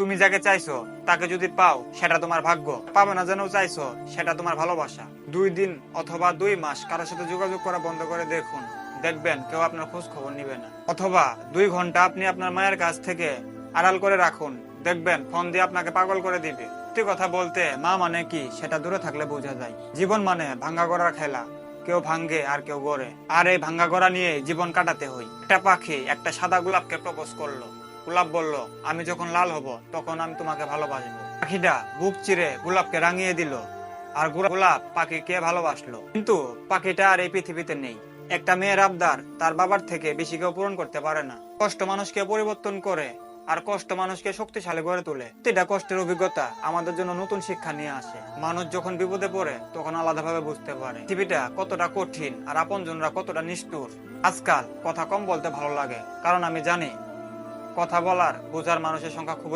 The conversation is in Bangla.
তুমি যাকে চাইছো তাকে যদি পাও সেটা তোমার ভাগ্য, পাবে না যেন চাইছো সেটা তোমার ভালোবাসা। 2 দিন অথবা 2 মাস কারোর সাথে যোগাযোগ করা বন্ধ করে দেখুন, দেখবেন কেউ আপনার খোঁজ খবর নিবে না। অথবা 2 ঘন্টা আপনি আপনার মায়ের কাছ থেকে আড়াল করে রাখুন, দেখবেন ফোন দিয়ে আপনাকে পাগল করে দিবে। সত্যি কথা বলতে মা মানে কি সেটা দূরে থাকলে বোঝা যায়। জীবন মানে ভাঙ্গা গড়ার খেলা, কেউ ভাঙ্গে আর কেউ গড়ে, আর এই ভাঙ্গা গড়া নিয়ে জীবন কাটাতে হয়। একটা পাখি একটা সাদা গোলাপকে প্রপোজ করলো। গোলাপ বলল, আমি যখন লাল হব তখন আমি তোমাকে ভালোবাসবো। পাখিটা বুক চিরে গোলাপকে রাঙিয়ে দিল, আর গোলাপ পাখিকে ভালোবাসলো। কিন্তু পাখিটা আর এই পৃথিবীতে নেই। একটা মেয়ের আবদার তার বাবার থেকে বেশি কেউ পূরণ করতে পারে না। কষ্ট মানুষকে পরিবর্তন করে, আর কষ্ট মানুষকে শক্তিশালী করে তোলে। প্রতিটা কষ্টের অভিজ্ঞতা আমাদের জন্য নতুন শিক্ষা নিয়ে আসে। মানুষ যখন বিপদে পড়ে তখন আলাদাভাবে বুঝতে পারে পৃথিবীটা কতটা কঠিন আর আপনজনরা কতটা নিষ্ঠুর। আজকাল কথা কম বলতে ভালো লাগে, কারণ আমি জানি কথা বলার বোঝার মানুষের সংখ্যা খুবই